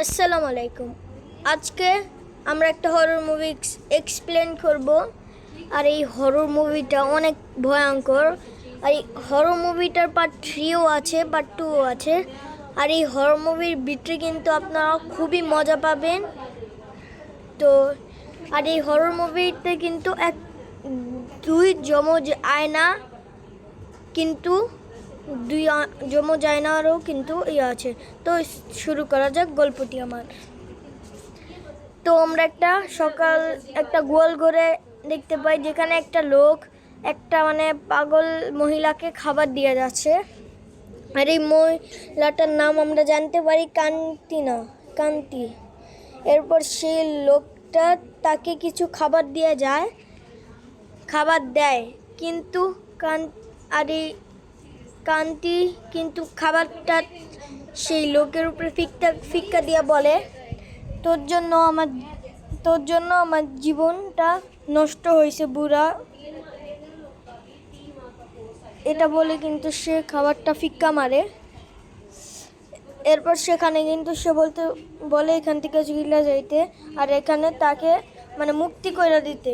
আসসালামু আলাইকুম। আজকে আমরা একটা হরর মুভি এক্সপ্লেন করব। আর এই হরর মুভিটা অনেক ভয়ঙ্কর। আর এই হরর মুভিটার পার্ট 3ও আছে, পার্ট 2ও আছে। আর এই হরর মুভির ভিতরে কিন্তু আপনারা খুবই মজা পাবেন। তো আর এই হরর মুভিতে কিন্তু দুই যমজ আয়না, কিন্তু দুই যমজ আয়নারও কিন্তু আছে। তো শুরু করা যাক গল্পটি আমার। তো আমরা একটা গোয়াল ঘরে দেখতে পাই, যেখানে একটা লোক একটা পাগল মহিলাকে খাবার দিয়ে যাচ্ছে। আর এই মহিলাটার নাম আমরা জানতে পারি কান্তি। এরপর সেই লোকটা তাকে কিছু খাবার দেয়, কিন্তু কান্তি কিন্তু খাবারটা সেই লোকের উপরে ফিক্কা দিয়ে বলে, তোর জন্য আমার জীবনটা নষ্ট হয়েছে বুড়া। এটা বলে কিন্তু সে খাবারটা ফিক্কা মারে। এরপর সেখানে কিন্তু সে বলে এখান থেকে চলে যাইতে, আর এখানে তাকে মুক্তি করে দিতে।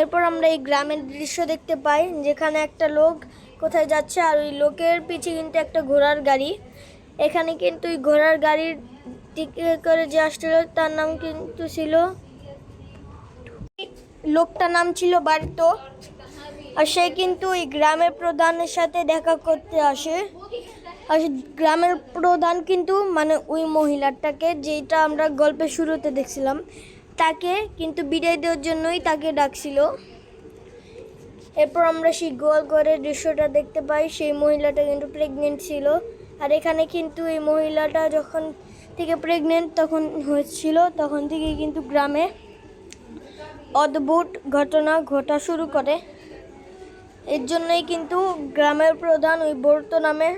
এরপর আমরা এই গ্রামের দৃশ্য দেখতে পাই, যেখানে একটা লোক কোথায় যাচ্ছে, আর ওই লোকের পিছে কিন্তু একটা ঘোড়ার গাড়ি। এখানে কিন্তু ওই ঘোড়ার গাড়ির দিকে করে যে আসছিল তার নাম কিন্তু লোকটার নাম ছিল বার্তো। আর সে কিন্তু ওই গ্রামের প্রধানের সাথে দেখা করতে আসে। আর গ্রামের প্রধান কিন্তু ওই মহিলাটাকে, যেটা আমরা গল্পের শুরুতে দেখছিলাম, তাকে কিন্তু বিদায় দেওয়ার জন্যই তাকে ডাকছিল। এরপর আমরা সেই গোয়াল ঘরের দৃশ্যটা দেখতে পাই। সেই মহিলাটা কিন্তু প্রেগনেন্ট ছিল। আর এখানে কিন্তু এই মহিলাটা যখন থেকে প্রেগনেন্ট তখন থেকে কিন্তু গ্রামে অদ্ভুত ঘটনা ঘটা শুরু করে। এর জন্যই কিন্তু গ্রামের প্রধান ওই বর্ত নামে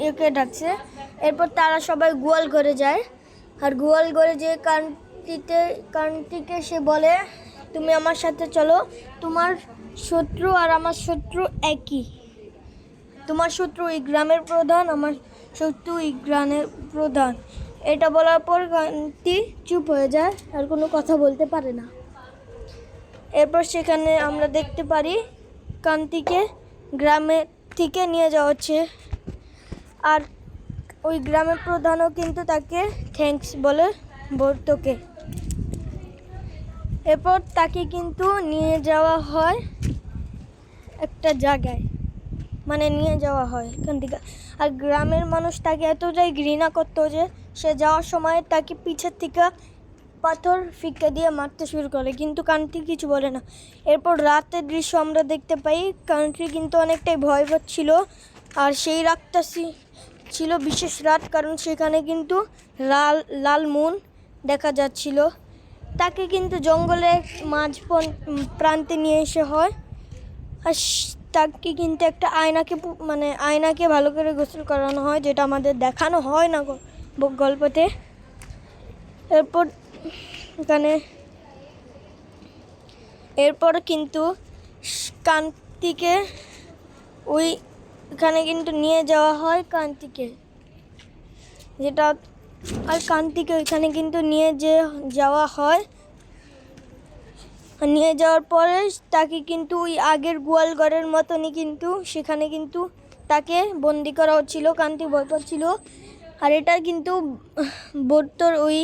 একে ডাকছে। এরপর তারা সবাই গোয়াল ঘরে যায়। আর গোয়াল ঘরে যে কান্তিকে সে বলে, তুমি আমার সাথে চলো, তোমার শত্রু আর আমার শত্রু একই। তোমার শত্রু এই গ্রামের প্রধান, আমার শত্রু এই গ্রামের প্রধান। এটা বলার পর কান্তি চুপ হয়ে যায়, আর কোনো কথা বলতে পারে না। এরপর সেখানে আমরা দেখতে পারি কান্তিকে গ্রামে থেকে নিয়ে যাওয়া হচ্ছে। আর ওই গ্রামের প্রধানও কিন্তু তাকে থ্যাঙ্কস বলে বর্তকে। এরপর তাকে কিন্তু নিয়ে যাওয়া হয় একটা জায়গায়, নিয়ে যাওয়া হয় এখান থেকে। আর গ্রামের মানুষ তাকে এতটাই ঘৃণা করতো যে সে যাওয়ার সময় তাকে পিছের থেকে পাথর ফিক্কা দিয়ে মারতে শুরু করে, কিন্তু কান্তি কিছু বলে না। এরপর রাতের দৃশ্য আমরা দেখতে পাই। কান্তি কিন্তু অনেকটাই ভয় পাচ্ছিল। আর সেই রাতটা ছিল বিশেষ রাত, কারণ সেখানে কিন্তু লাল মুন দেখা যাচ্ছিল। তাকে কিন্তু জঙ্গলের প্রান্তে নিয়ে এসে হয়। আর তাকে কিন্তু একটা আয়নাকে ভালো করে গোসল করানো হয়, যেটা আমাদের দেখানো হয় না গল্পতে। এরপর কিন্তু কান্তিকে ওইখানে কিন্তু নিয়ে যাওয়া হয় কান্তিকে ওইখানে কিন্তু যাওয়া হয়। নিয়ে যাওয়ার পরে তাকে কিন্তু ওই আগের গোয়াল ঘরের মতনই কিন্তু সেখানে কিন্তু তাকে বন্দি করা হচ্ছিল। কান্তি ভয় পাচ্ছিল। আর এটা কিন্তু বর্তর ওই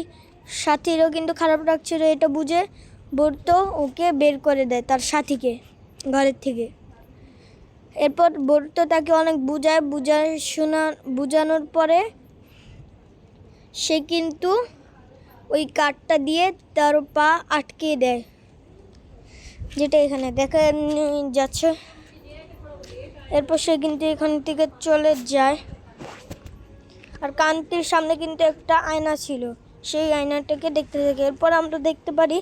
সাথীরও কিন্তু খারাপ লাগছিল। এটা বুঝে বর্ত ওকে বের করে দেয় তার সাথীকে ঘরের থেকে। এরপর বর্ত তাকে অনেক বুঝানোর পরে সে কিন্তু ওই কাঠটা দিয়ে তার পা আটকে দেয়, যেটা এখানে দেখা যাচ্ছে। এরপর সে কিন্তু এখান থেকে চলে যায়। আর কান্তির সামনে কিন্তু একটা আয়না ছিল, সেই আয়নাটাকে দেখতে থাকে। এরপর আমরা দেখতে পারি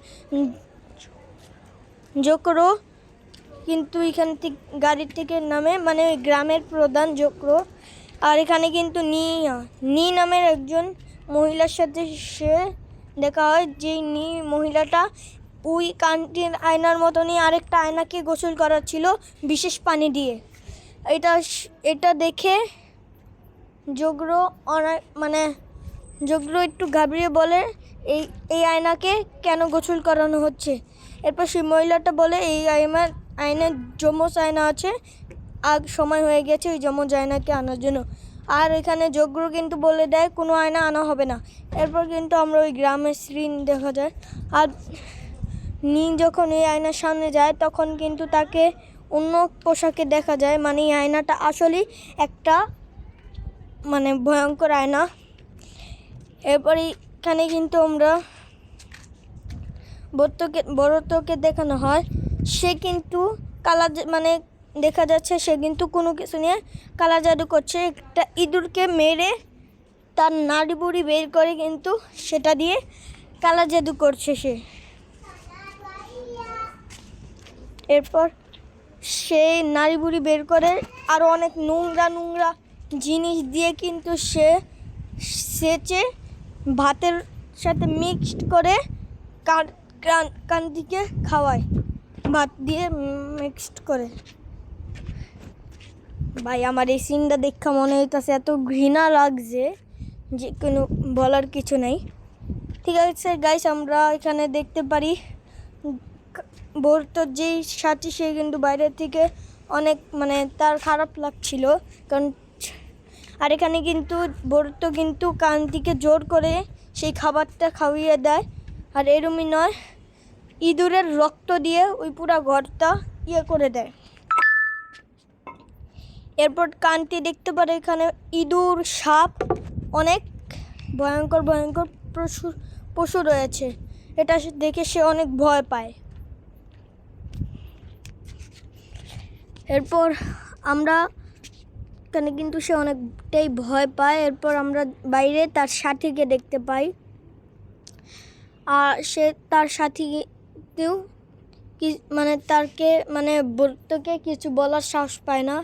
জোকরো কিন্তু এখান থেকে গাড়ির থেকে নামে, গ্রামের প্রধান জোকরো। আর এখানে কিন্তু নি নামের একজন মহিলার সাথে সে দেখা হয়, যেই মহিলাটা ওই কান্তির আয়নার মতনই আরেকটা আয়নাকে গোসল করাচ্ছিল বিশেষ পানি দিয়ে। এটা দেখে জোকরো যজ্ঞ একটু ঘাবড়িয়ে বলে এই এই আয়নাকে কেন গোসল করানো হচ্ছে। এরপর সেই মহিলাটা বলে এই আয়নার যমজ আয়না আছে, সময় হয়ে গেছে ওই যমজ আয়নাকে আনার জন্য। আর এখানে যজ্ঞ কিন্তু বলে দেয় কোনো আয়না আনা হবে না। এরপর কিন্তু আমরা ওই গ্রামের সিন দেখা যায়। আর যখন এই আয়নার সামনে যায় তখন কিন্তু তাকে অন্য পোশাকে দেখা যায়, মানে এই আয়নাটা আসলেই একটা মানে ভয়ঙ্কর আয়না। এরপরে এখানে কিন্তু আমরা বড়তকে দেখানো হয়, সে কিন্তু মানে দেখা যাচ্ছে সে কিন্তু কোনো কিছু নিয়ে কালা জাদু করছে। একটা ইঁদুরকে মেরে তার নাড়ি বুড়ি বের করে কিন্তু সেটা দিয়ে কালা জাদু করছে সে। এরপর সেই নাড়ি বুড়ি বের করে আরও অনেক নোংরা জিনিস দিয়ে কিন্তু সে সেচে ভাতের সাথে মিক্সড করে কান্তিকে খাওয়ায়, ভাত দিয়ে মিক্সড করে। ভাই আমার এই সিনটা দেখা মনে হইতেছে এত ঘৃণা লাগছে যে কোনো বলার কিছু নেই। ঠিক আছে গাইস, আমরা এখানে দেখতে পারি বর্তর যেই সাথী সে কিন্তু বাইরের থেকে অনেক মানে তার খারাপ লাগছিল কারণ। আর এখানে কিন্তু বর্ত কিন্তু কান্তিকে জোর করে সেই খাবারটা খাওয়িয়ে দেয়। আর এরমই নয়, ইঁদুরের রক্ত দিয়ে ওই পুরা ঘরটা করে দেয়। এরপর কান্তি দেখতে পারে এখানে ইঁদুর, সাপ, অনেক ভয়ঙ্কর পশু রয়েছে। এটা দেখে সে অনেক ভয় পায়। এরপর আমরা এখানে কিন্তু সে অনেকটাই ভয় পায়। এরপর আমরা বাইরে তার সাথীকে দেখতে পাই, আর সে তার সাথীকেও মানে বর্তকে কিছু বলার সাহস পায় না।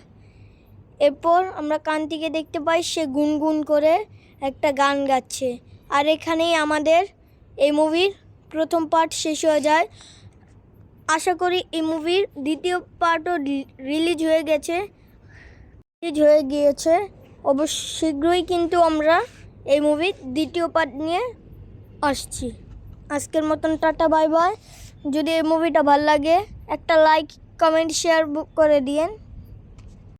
এরপর আমরা কান্তিকে দেখতে পাই সে গুনগুন করে একটা গান গাচ্ছে। আর এখানেই আমাদের এই মুভির প্রথম পার্ট শেষ হয়ে যায়। আশা করি এই মুভির দ্বিতীয় পার্টও রিলিজ হয়ে গিয়েছে। অবশ্য শীঘ্রই কিন্তু আমরা এই মুভির দ্বিতীয় পার্ট নিয়ে আসছি। আজকের মতন টাটা, বাই বাই। যদি এই মুভিটা ভালো লাগে একটা লাইক, কমেন্ট, শেয়ার করে দিয়েন।